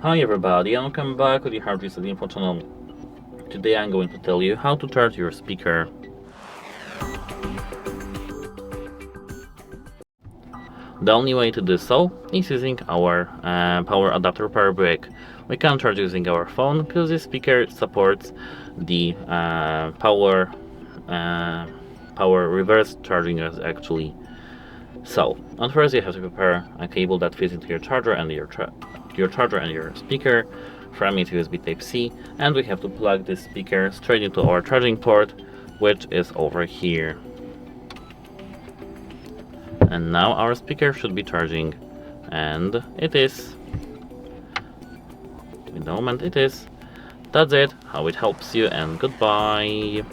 Hi everybody, and welcome back to the Hard Reset Info channel. Today I'm going to tell you how to charge your speaker. The only way to do so is using our power adapter power brick. We can charge using our phone because this speaker supports the power reverse charging actually. So, at first you have to prepare a cable that fits into your charger and your speaker. From it USB Type-C, and we have to plug this speaker straight into our charging port, which is over here. And now our speaker should be charging, and it is. In the moment it is. That's it, how it helps you, and goodbye.